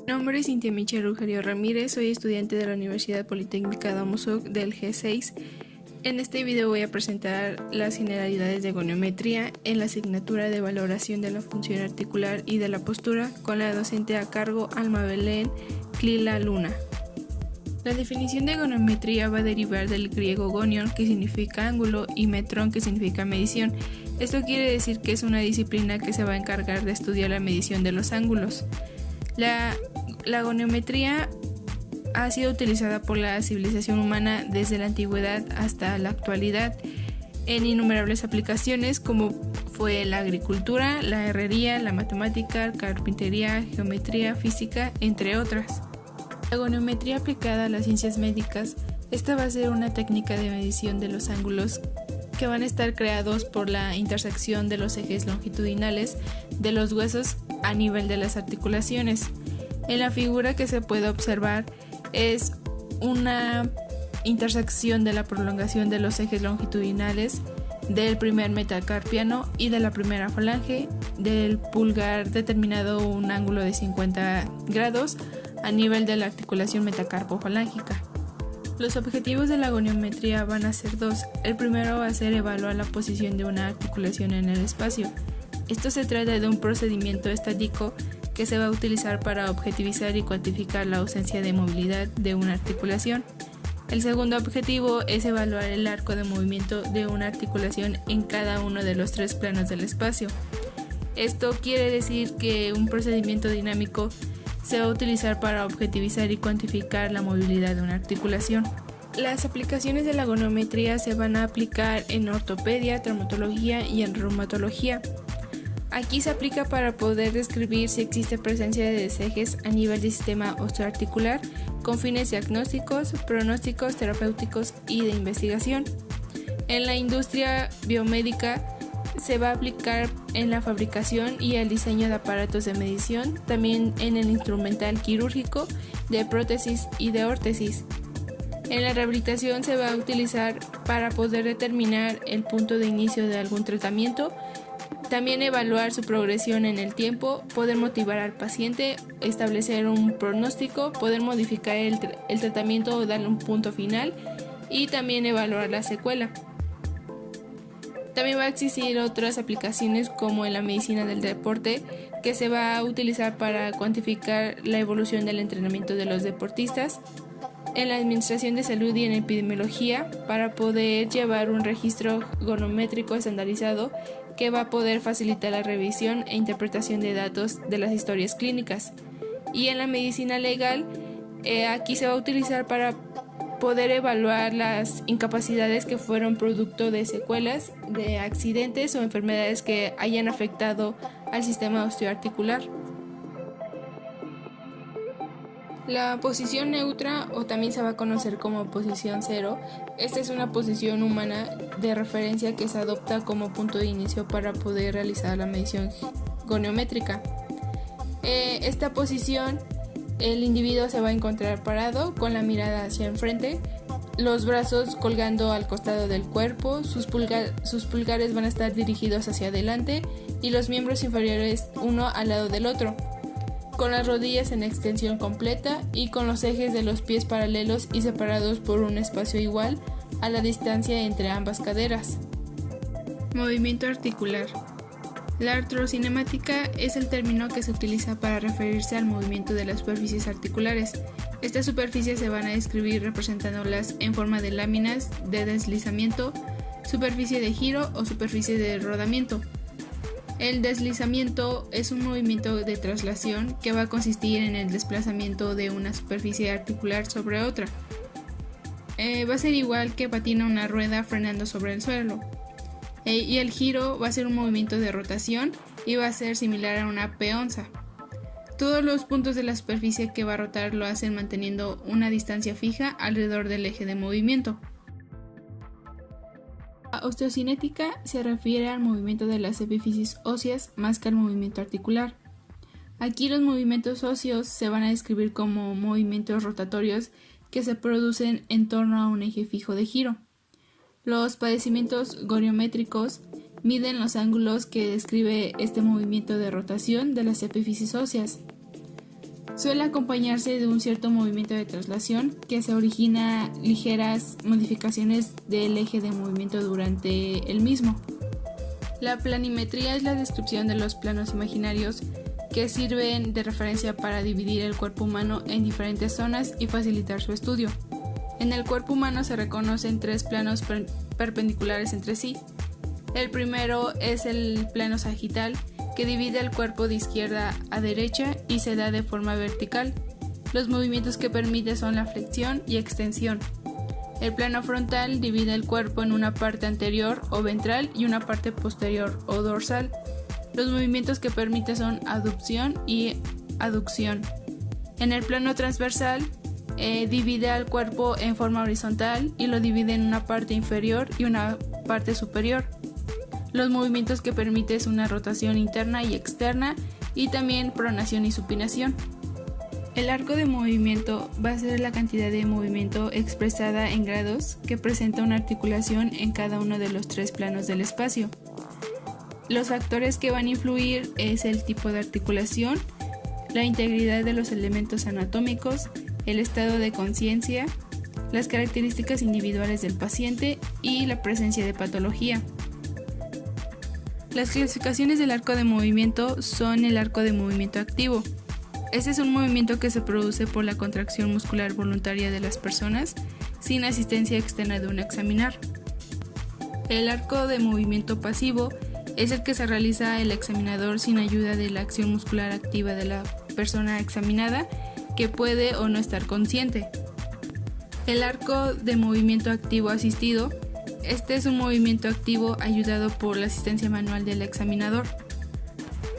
Mi nombre es Cintia Michelle Rugerio Ramírez, soy estudiante de la Universidad Politécnica de Amozoc del G6. En este video voy a presentar las generalidades de goniometría en la asignatura de valoración de la función articular y de la postura con la docente a cargo Alma Belén Clila Luna. La definición de goniometría va a derivar del griego gonion, que significa ángulo, y metrón, que significa medición. Esto quiere decir que es una disciplina que se va a encargar de estudiar la medición de los ángulos. La goniometría ha sido utilizada por la civilización humana desde la antigüedad hasta la actualidad en innumerables aplicaciones como fue la agricultura, la herrería, la matemática, carpintería, geometría, física, entre otras. La goniometría aplicada a las ciencias médicas, esta va a ser una técnica de medición de los ángulos que van a estar creados por la intersección de los ejes longitudinales de los huesos a nivel de las articulaciones. En la figura que se puede observar es una intersección de la prolongación de los ejes longitudinales del primer metacarpiano y de la primera falange del pulgar, determinado un ángulo de 50 grados a nivel de la articulación metacarpofalángica. Los objetivos de la goniometría van a ser dos. El primero va a ser evaluar la posición de una articulación en el espacio. Esto se trata de un procedimiento estático que se va a utilizar para objetivizar y cuantificar la ausencia de movilidad de una articulación. El segundo objetivo es evaluar el arco de movimiento de una articulación en cada uno de los tres planos del espacio. Esto quiere decir que un procedimiento dinámico se va a utilizar para objetivizar y cuantificar la movilidad de una articulación. Las aplicaciones de la goniometría se van a aplicar en ortopedia, traumatología y en reumatología. Aquí se aplica para poder describir si existe presencia de desejes a nivel del sistema osteoarticular con fines diagnósticos, pronósticos, terapéuticos y de investigación. En la industria biomédica se va a aplicar en la fabricación y el diseño de aparatos de medición, también en el instrumental quirúrgico, de prótesis y de órtesis. En la rehabilitación se va a utilizar para poder determinar el punto de inicio de algún tratamiento, también evaluar su progresión en el tiempo, poder motivar al paciente, establecer un pronóstico, poder modificar el tratamiento o darle un punto final y también evaluar la secuela. También va a existir otras aplicaciones como en la medicina del deporte, que se va a utilizar para cuantificar la evolución del entrenamiento de los deportistas, en la administración de salud y en epidemiología, para poder llevar un registro goniométrico estandarizado que va a poder facilitar la revisión e interpretación de datos de las historias clínicas. Y en la medicina legal, aquí se va a utilizar para poder evaluar las incapacidades que fueron producto de secuelas, de accidentes o enfermedades que hayan afectado al sistema osteoarticular. La posición neutra, o también se va a conocer como posición cero, esta es una posición humana de referencia que se adopta como punto de inicio para poder realizar la medición goniométrica. Esta posición, el individuo se va a encontrar parado con la mirada hacia enfrente, los brazos colgando al costado del cuerpo, sus pulgares van a estar dirigidos hacia adelante y los miembros inferiores uno al lado del otro, con las rodillas en extensión completa y con los ejes de los pies paralelos y separados por un espacio igual a la distancia entre ambas caderas. Movimiento articular. La artrocinemática es el término que se utiliza para referirse al movimiento de las superficies articulares. Estas superficies se van a describir representándolas en forma de láminas de deslizamiento, superficie de giro o superficie de rodamiento. El deslizamiento es un movimiento de traslación que va a consistir en el desplazamiento de una superficie articular sobre otra. Va a ser igual que patina una rueda frenando sobre el suelo. Y el giro va a ser un movimiento de rotación y va a ser similar a una peonza. Todos los puntos de la superficie que va a rotar lo hacen manteniendo una distancia fija alrededor del eje de movimiento. La osteocinética se refiere al movimiento de las epífisis óseas más que al movimiento articular. Aquí los movimientos óseos se van a describir como movimientos rotatorios que se producen en torno a un eje fijo de giro. Los padecimientos goniométricos miden los ángulos que describe este movimiento de rotación de las epífisis óseas. Suele acompañarse de un cierto movimiento de traslación que se origina ligeras modificaciones del eje de movimiento durante el mismo. La planimetría es la descripción de los planos imaginarios que sirven de referencia para dividir el cuerpo humano en diferentes zonas y facilitar su estudio. En el cuerpo humano se reconocen tres planos perpendiculares entre sí. El primero es el plano sagital, que divide el cuerpo de izquierda a derecha y se da de forma vertical. Los movimientos que permite son la flexión y extensión. El plano frontal divide el cuerpo en una parte anterior o ventral y una parte posterior o dorsal. Los movimientos que permite son abducción y aducción. En el plano transversal divide al cuerpo en forma horizontal y lo divide en una parte inferior y una parte superior. Los movimientos que permite es una rotación interna y externa y también pronación y supinación. El arco de movimiento va a ser la cantidad de movimiento expresada en grados que presenta una articulación en cada uno de los tres planos del espacio. Los factores que van a influir es el tipo de articulación, la integridad de los elementos anatómicos, el estado de conciencia, las características individuales del paciente y la presencia de patología. Las clasificaciones del arco de movimiento son el arco de movimiento activo. Este es un movimiento que se produce por la contracción muscular voluntaria de las personas sin asistencia externa de un examinar. El arco de movimiento pasivo es el que se realiza el examinador sin ayuda de la acción muscular activa de la persona examinada, que puede o no estar consciente. El arco de movimiento activo asistido, este es un movimiento activo ayudado por la asistencia manual del examinador.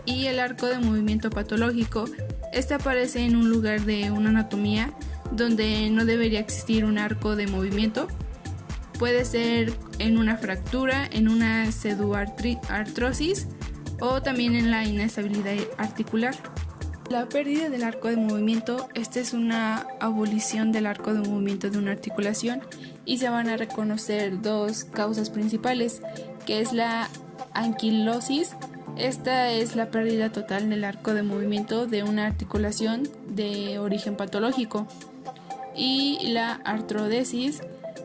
Y el arco de movimiento patológico, este aparece en un lugar de una anatomía donde no debería existir un arco de movimiento. Puede ser en una fractura, en una pseudoartrosis o también en la inestabilidad articular. La pérdida del arco de movimiento, esta es una abolición del arco de movimiento de una articulación y se van a reconocer dos causas principales, que es la anquilosis. Esta es la pérdida total del arco de movimiento de una articulación de origen patológico, y la artrodesis,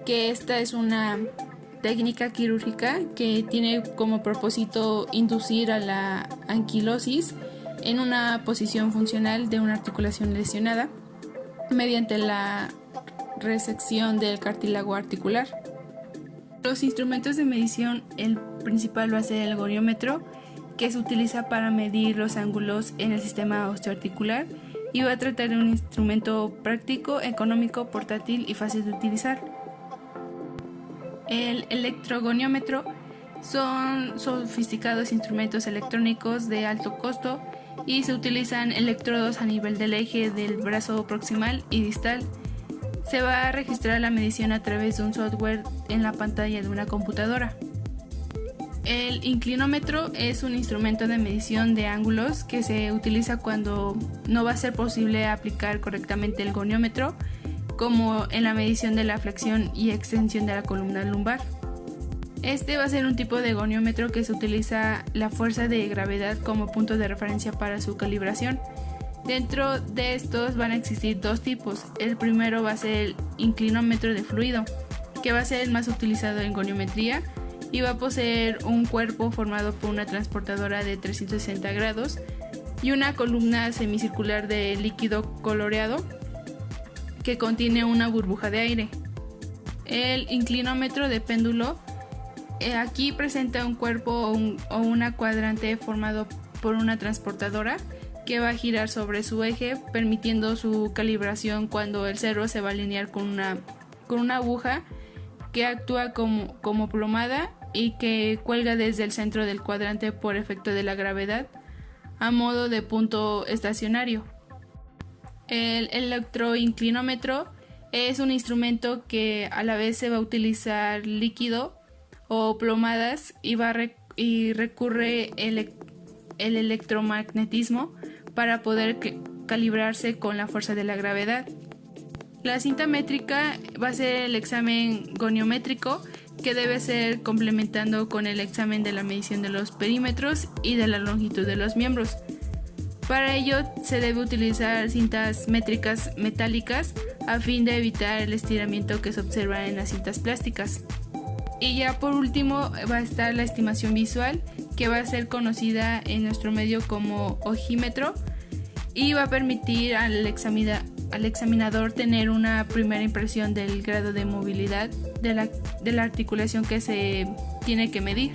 que esta es una técnica quirúrgica que tiene como propósito inducir a la anquilosis en una posición funcional de una articulación lesionada mediante la resección del cartílago articular. Los instrumentos de medición, el principal va a ser el goniómetro, que se utiliza para medir los ángulos en el sistema osteoarticular y va a tratar de un instrumento práctico, económico, portátil y fácil de utilizar. El electrogoniómetro son sofisticados instrumentos electrónicos de alto costo y se utilizan electrodos a nivel del eje del brazo proximal y distal. Se va a registrar la medición a través de un software en la pantalla de una computadora. El inclinómetro es un instrumento de medición de ángulos que se utiliza cuando no va a ser posible aplicar correctamente el goniómetro, como en la medición de la flexión y extensión de la columna lumbar. Este va a ser un tipo de goniómetro que se utiliza la fuerza de gravedad como punto de referencia para su calibración. Dentro de estos van a existir dos tipos. El primero va a ser el inclinómetro de fluido, que va a ser el más utilizado en goniometría y va a poseer un cuerpo formado por una transportadora de 360 grados y una columna semicircular de líquido coloreado que contiene una burbuja de aire. El inclinómetro de péndulo aquí presenta un cuerpo o una cuadrante formado por una transportadora que va a girar sobre su eje, permitiendo su calibración cuando el cerro se va a alinear con una aguja que actúa como plomada y que cuelga desde el centro del cuadrante por efecto de la gravedad a modo de punto estacionario. El electroinclinómetro es un instrumento que a la vez se va a utilizar líquido o plomadas y recurre el electromagnetismo para poder calibrarse con la fuerza de la gravedad. La cinta métrica va a ser el examen goniométrico, que debe ser complementando con el examen de la medición de los perímetros y de la longitud de los miembros. Para ello se debe utilizar cintas métricas metálicas a fin de evitar el estiramiento que se observa en las cintas plásticas. Y ya por último va a estar la estimación visual, que va a ser conocida en nuestro medio como ojímetro y va a permitir al examinador tener una primera impresión del grado de movilidad de la articulación que se tiene que medir.